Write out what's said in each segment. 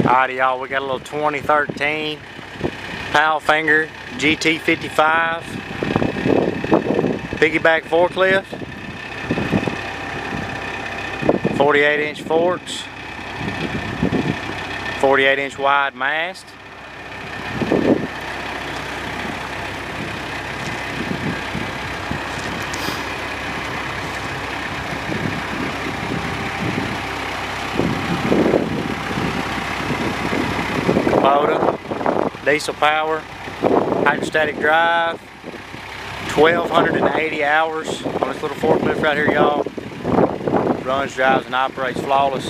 Alrighty y'all, we got a little 2013 PALFINGER GT55 piggyback forklift, 48-inch forks, 48-inch wide mast. KUBOTA, diesel power, hydrostatic drive, 1,280 hours on this little forklift right here, y'all. Runs, drives, and operates flawless.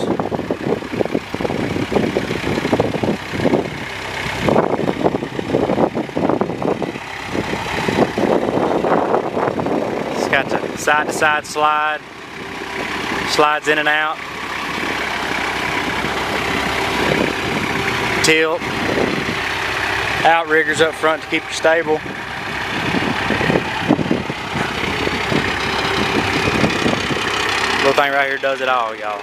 It's got the side-to-side slide, slides in and out. Tilt, outriggers up front to keep you stable. Little thing right here does it all, y'all.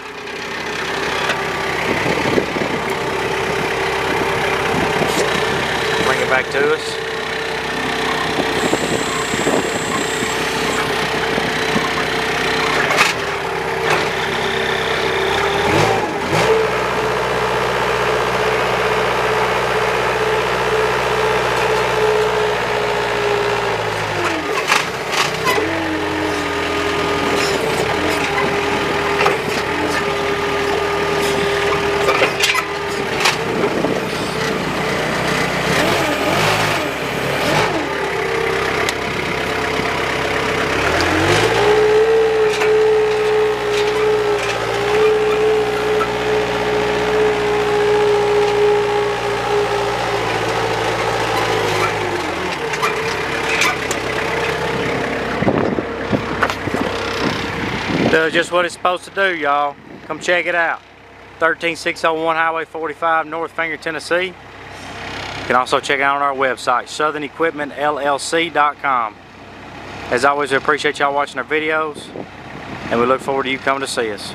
Bring it back to us. Does just what it's supposed to do, y'all. Come check it out. 13601 Highway 45, North Finger, Tennessee. You can also check it out on our website, southernequipmentllc.com. As always, we appreciate y'all watching our videos, and we look forward to you coming to see us.